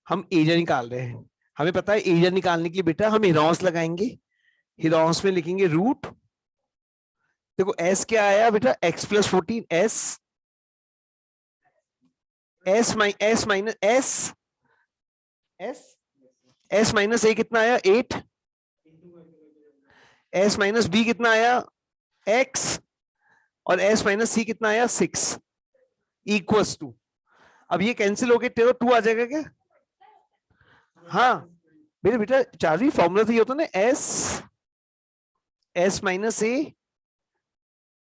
हम एरिया निकाल रहे हैं, हमें पता है एरिया निकालने के लिए बेटा हम हिरौंस लगाएंगे, हिरौंस में लिखेंगे रूट। देखो एस क्या आया बेटा, X plus 14, S minus S minus A कितना आया 8, एस माइनस बी कितना आया एक्स, और एस माइनस सी कितना आया 6 इक्वल्स टू। अब ये कैंसिल हो गए, तेरा 2 आ जाएगा क्या? हाँ मेरे बेटा चार्ली फॉर्मूला तो ये होता ना, एस माइनस ए,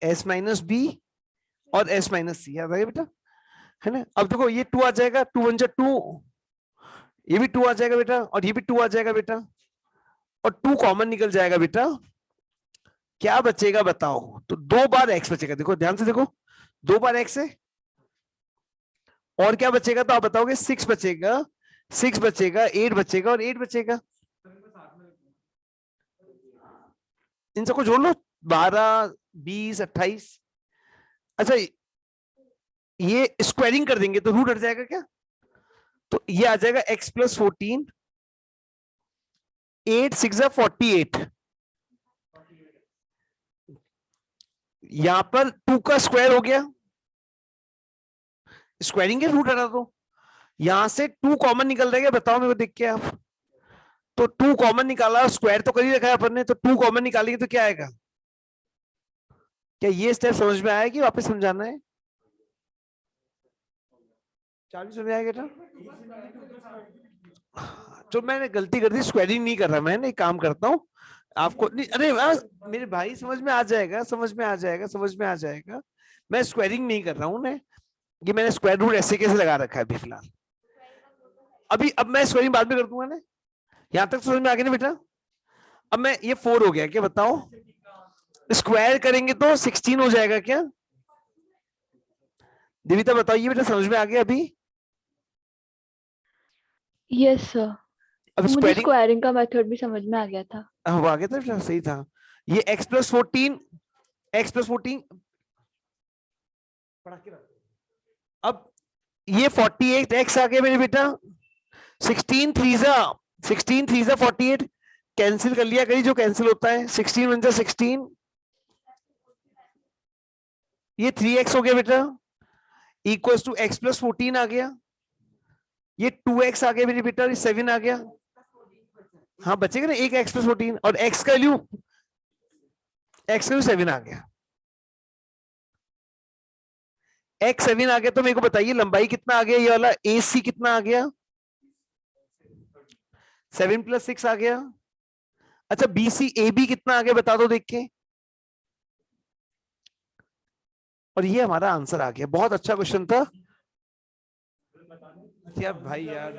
एस माइनस बी और एस माइनस सी, याद आएगा बेटा, है ना? अब देखो ये 2 आ जाएगा, 2 1 2, ये भी 2 आ जाएगा बेटा, और ये भी 2 आ जाएगा बेटा, और 2 कॉमन निकल जाएगा बेटा। क्या बचेगा बताओ? तो 2 बार एक्स बचेगा, देखो ध्यान से देखो, 2 बार एक्स है, और क्या बचेगा तो आप बताओगे? 6 बचेगा, 6 बचेगा, 8 बचेगा और 8 बचेगा। इन सबको जोड़ लो, 12 20 28। अच्छा ये स्क्वायरिंग कर देंगे तो रूट हट जाएगा क्या? तो ये आ जाएगा x प्लस 14, 8 6 48, यहां पर 2 का स्क्वायर हो गया, स्क्वायरिंग के रूट हटा दो, यहां से 2 कॉमन निकल जाएगा, बताओ मेरे को देख के आप। तो 2 कॉमन निकाला, स्क्वायर तो कर ही रखा है अपन ने, तो 2 कॉमन निकालेंगे तो क्या आएगा? क्या ये स्टेप समझ में आया कि वापस समझाना है? चार्ली समझ आएगा बेटा? तो मैंने गलती कर दी, स्क्वायरिंग नहीं कर रहा, मैं एक काम करता हूँ आपको नहीं, अरे मेरे भाई समझ में आ जाएगा, समझ में आ जाएगा, समझ में आ जाएगा। मैं स्क्वायरिंग नहीं कर रहा हूँ, ये मैंने स्क्वायर रूट ऐसे कैसे लगा रखा है अभी फिलहाल, अभी अब मैं स्क्वायरिंग बाद में कर दूंगा ना। यहां तक समझ में आ गया ना बेटा? अब मैं ये 4 हो गया क्या बताओ, स्क्वायर करेंगे तो 16 हो जाएगा क्या? देविता बताइए बेटा, समझ में आ गया अभी? यस सर, अब मुझे स्क्वायरिंग स्क्वायरिंग का मेथड भी समझ में आ गया था। वो आ गया था बेटा, सही था। ये x प्लस 14, x प्लस 14 पढ़ा के रखो। अब ये 48 x आ गया मेरे बेटा, 16 3 जा 48, कैंसिल कर लिया करी जो कैंसिल होता है, 16 1 जा 16, ये 3x हो गया बेटा, इक्वल्स टू x प्लस 14 आ गया, ये 2x आ गया मेरे बेटा, ये 7 आ गया। हाँ बचेगा ना एक x प्लस 14, और x का वैल्यू 7 आ गया, x 7 आ गया। तो मेरे को बताइए लंबाई कितना आ गया, ये वाला AC कितना आ गया? 7 प्लस 6 आ गया। अच्छा BC AB कितना आ गया बता दो देख के, और ये हमारा आंसर आ गया। बहुत अच्छा क्वेश्चन था यार भाई, यार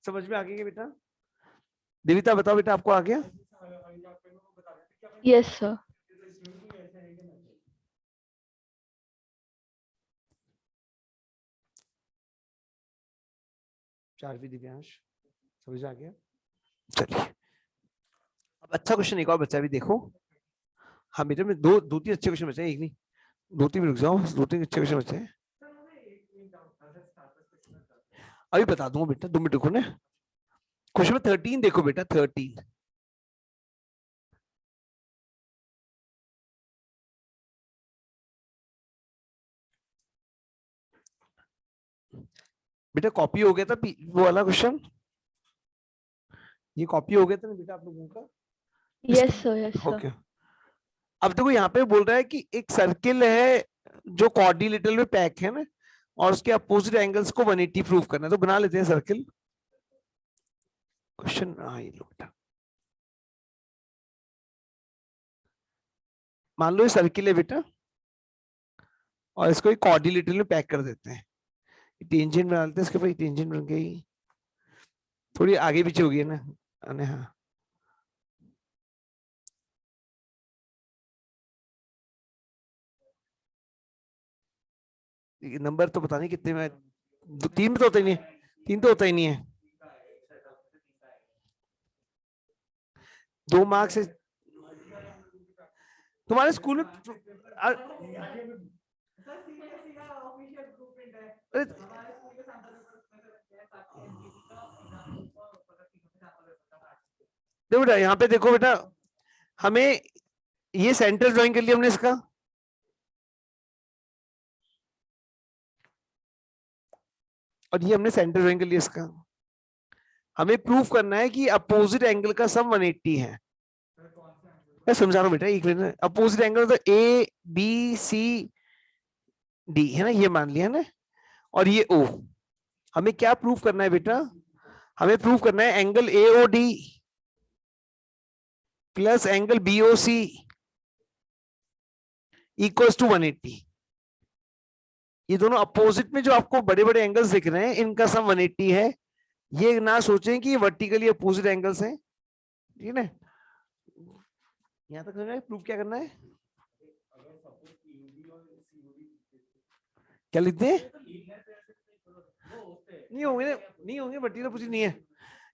समझ में आ गया बेटा? देविता बताओ बेटा, आपको आ गया? Yes sir. चारवी दिव्यांश समझ आ गया? चलिए अब अच्छा क्वेश्चन एक और बचा भी देखो। हाँ बेटा में दो तीन अच्छे क्वेश्चन बचे, एक नहीं दो तीन, रुक जाओ, 2 3 अच्छे क्वेश्चन बचे हैं, अभी बता दूंगा बेटा, 2 मिनट रुको ना। क्वेश्चन 13 देखो बेटा, 13 बेटा कॉपी हो गया था वो वाला क्वेश्चन, ये कॉपी हो गया था ना बेटा आप लोगों का? Yes sir, yes sir. Okay. अब देखो यहाँ पे बोल रहा है कि एक सर्किल है जो क्वाड्रिलेटरल में पैक है ना, और उसके अपोजिट एंगल्स को 180 प्रूव करना है, तो बना लेते हैं सर्किल। क्वेश्चन ये लो बेटा, मान लो ये सर्किल है बेटा, और इसको एक क्वाड्रिलेटरल में पैक कर देते हैं, टेंजेंट बना लेते हैं इसके ऊपर, टेंजेंट बन गई, थोड़ी आगे पीछे हो गई है ना, हाँ नंबर तो पता नहीं कितने में, 3 तो होता ही नहीं है, 3 तो होता ही नहीं है, 2 मार्क्स से तुम्हारे स्कूल में अरे देखो बेटा, यहाँ पे देखो बेटा, हमें ये सेंटर ड्राइंग कर लिया हमने इसका, और ये हमने सेंटर ड्राइंग कर लिया इसका। हमें प्रूफ करना है कि अपोजिट एंगल का सम 180 है। मैं समझा रहा हूँ बेटा, एक मिनट। अपोजिट एंगल तो ए बी सी डी है ना, ये मान लिया ना, और ये ओ। हमें क्या प्रूफ करना है बेटा? हमें प्रूफ करना है angle AOD plus angle BOC equals to 180। ये दोनों अपोजिट में जो आपको बड़े बड़े एंगल्स दिख रहे हैं, इनका सम 180 है। ये ना सोचें कि ये वर्टिकली अपोजिट एंगल्स हैं, ठीक है ना? यहां तक समझ प्रूफ क्या करना है? क्या लिखते हैं? नहीं होंगे, नहीं होंगे, वर्टिकल अपोजिट नहीं है,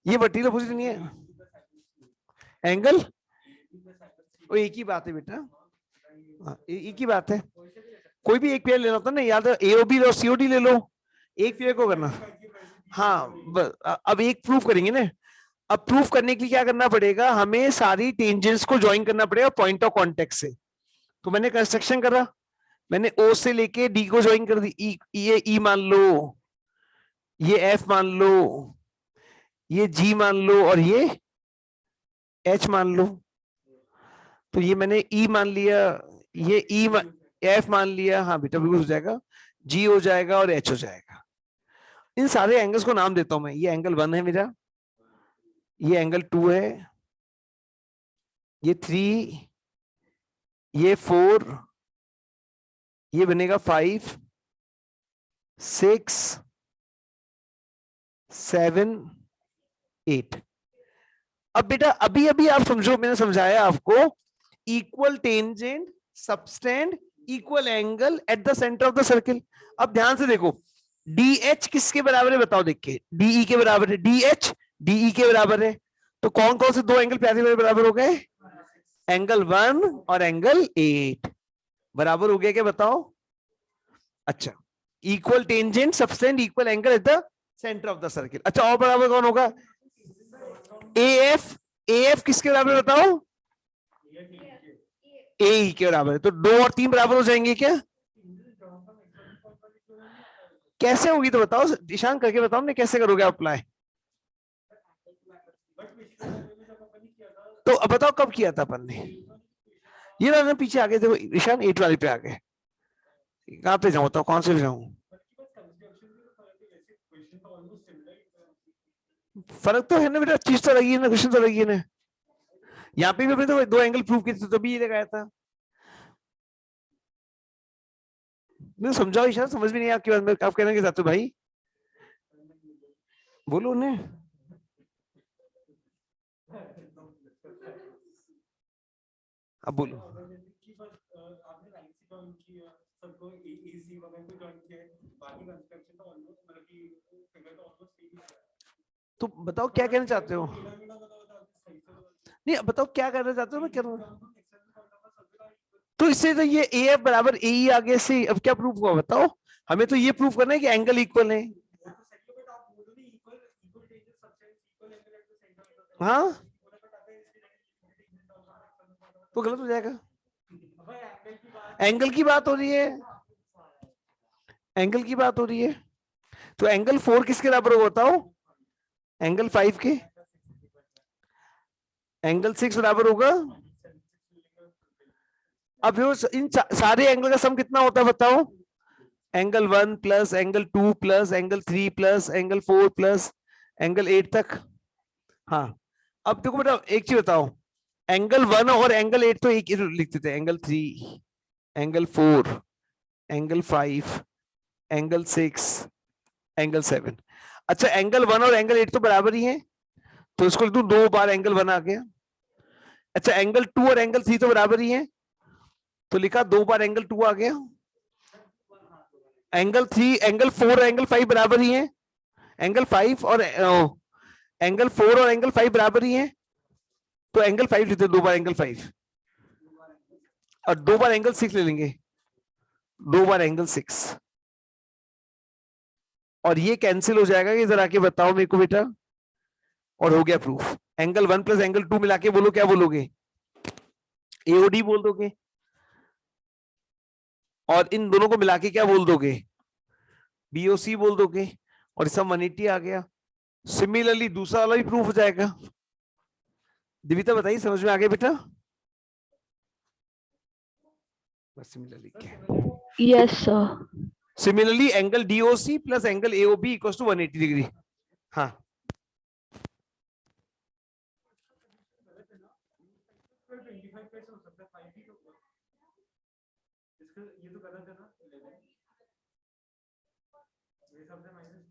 ये वर्टिकल अपोजिट नहीं है। एंगल वो एक ही बात है बेटा, एक ही बात है। कोई भी एक पेयर लेना होता है ना, या तो एओबी और सीओडी ले लो, एक पेयर को करना। हाँ, अब एक प्रूफ करेंगे ना। अब प्रूफ करने के लिए क्या करना पड़ेगा? हमें सारी टेंजेंट्स को ज्वाइन करना पड़ेगा पॉइंट ऑफ कांटेक्ट से। तो मैंने कंस्ट्रक्शन करा, मैंने ओ से लेके डी को ज्वाइन कर दी। ये ई मान लो, ये एफ मान लो, ये जी मान लो, और ये एच मान लो। तो ये मैंने ई मान लिया, ये ई एफ मान लिया, हाँ बेटा बिल्कुल हो जाएगा, जी हो जाएगा और एच हो जाएगा। इन सारे एंगल्स को नाम देता हूं मैं। ये एंगल 1 है मेरा, ये एंगल 2 है, ये 3, ये 4, ये बनेगा 5, 6, 7, 8। अब बेटा अभी अभी आप समझो, मैंने समझाया आपको equal tangent subtend equal angle at the centre of the circle. अब ध्यान से देखो, डी एच किसके बराबर है बताओ? देख के, डीई के बराबर है, डी एच डीई के बराबर है। तो कौन कौन से दो एंगल प्यारे बराबर हो गए? एंगल 1 और एंगल 8 बराबर हो गया क्या बताओ? अच्छा, equal tangent subtend equal angle at the centre of the circle. अच्छा, और बराबर कौन होगा? एएफ। एएफ किसके बराबर है बताओ? ए के बराबर है। तो 2 और 3 बराबर हो जाएंगे क्या? कैसे होगी तो बताओ, ईशान करके बताओ ना, कैसे करोगे अप्लाई? तो अब बताओ कब किया था अपन ने? ये ना पीछे आ गए, देखो ईशान 8 वाले पे आ गए। कहां पे जाऊं बताओ, कौन से पे जाऊं? फर्क तो है ना बेटा, चीज तो लगी है ना, क्वेश्चन तो लगी है ना। यहाँ पे भी अपने तो 2 एंगल प्रूव किए थे, तो भी ये लगाया था। मैं समझाओ ईशान, समझ में नहीं आपकी बात में, आप कहना के चाहते हो भाई? बोलो उन्हें। अब बोलो। तो बताओ क्या कहना चाहते हो? नहीं बताओ क्या करना चाहते हो? मैं क्या तो इससे तो ये ए एफ बराबर ए ई आगे से अब क्या प्रूफ हुआ बताओ? हमें तो ये प्रूफ करना है कि एंगल इक्वल है। हाँ तो गलत हो जाएगा। एंगल की बात हो रही है, एंगल की बात हो रही है। तो एंगल 4 किसके बराबर होगा बताओ? एंगल 5 के। एंगल 6 बराबर होगा। अब इन सारे एंगल का सम कितना होता है बताओ? Angle 1 plus angle 2 plus angle 3 plus angle 4 plus angle 8 तक। हाँ, अब देखो बेटा एक चीज बताओ, एंगल 1 और एंगल 8 तो एक ही लिखते थे। Angle 3, angle 4, angle 5, angle 6, angle 7। अच्छा, एंगल 1 और एंगल 8 तो बराबर ही है, तो इसको लिख दूं 2 बार एंगल 1 आ गया। अच्छा, एंगल 2 और एंगल 3 तो बराबर ही है, तो लिखा 2 बार एंगल 2 आ गया। एंगल 3, एंगल 4 और एंगल 5 बराबर ही है, एंगल 5 और एंगल 4 और एंगल 5 बराबर ही है, तो एंगल 5 लेते 2 बार एंगल 5, और 2 बार एंगल 6 ले लेंगे, 2 बार एंगल 6। और ये कैंसिल हो जाएगा, कि इधर आके बताओ मेरे को बेटा, और हो गया प्रूफ। एंगल 1 प्लस एंगल 2 मिला के बोलो, क्या बोलोगे? एओडी बोल दोगे, और इन दोनों को मिला के क्या बोल दोगे? बीओसी बोल दोगे, और सब 180 आ गया। सिमिलरली दूसरा वाला भी प्रूफ हो जाएगा। दिविता बताइए, समझ में आ गया बेटा? बस सिमिलरली क्या? Yes sir. Similarly angle DOC plus angle AOB equals to 180 degree. हाँ, ये तो गलत है ना, ये सबसे -3।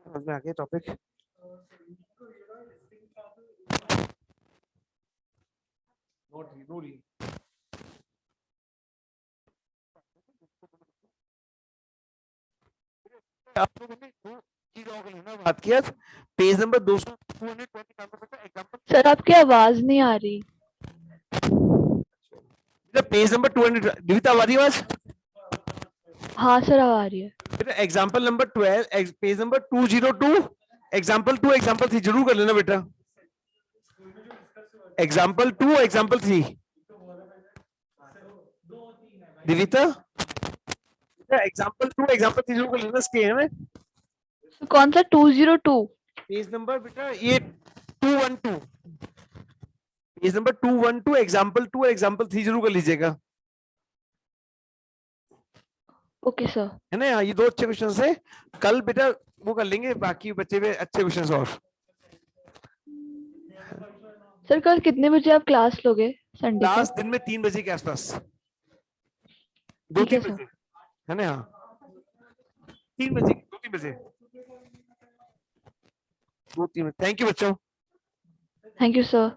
समझ में आ गया टॉपिक? आप लोगों ने दो चीजों के लिए ना बात किया। Page number 220 example. सर आपकी आवाज नहीं आ रही। पेज नंबर 200, दिविता आ रही आवाज? हाँ सर अब आ रही है। बेटा example number 12, page number 202, example 2 example 3 जरूर कर लेना बेटा। Example 2 example 3। दिविता एग्जांपल 2 एग्जांपल 3 जरूर कर लेना, इसके है ना। तो कौन सा 202? पेज नंबर बेटा ये 212, पेज नंबर 212 एग्जांपल 2 एग्जांपल 3 जरूर कर लीजिएगा, ओके सर। है ना। ये दो अच्छे क्वेश्चन है। कल बेटा वो कर लेंगे बाकी बचे हुए अच्छे क्वेश्चन और। सर कल कितने बजे आप क्लास लोगे संडे क्लास को? दिन में 3 बजे के आसपास, ठीक है 2-3 सर। बजे, है ना। हाँ 3 बजे, 2-3 बजे, 2-3 बजे। थैंक यू बच्चों। Thank you sir.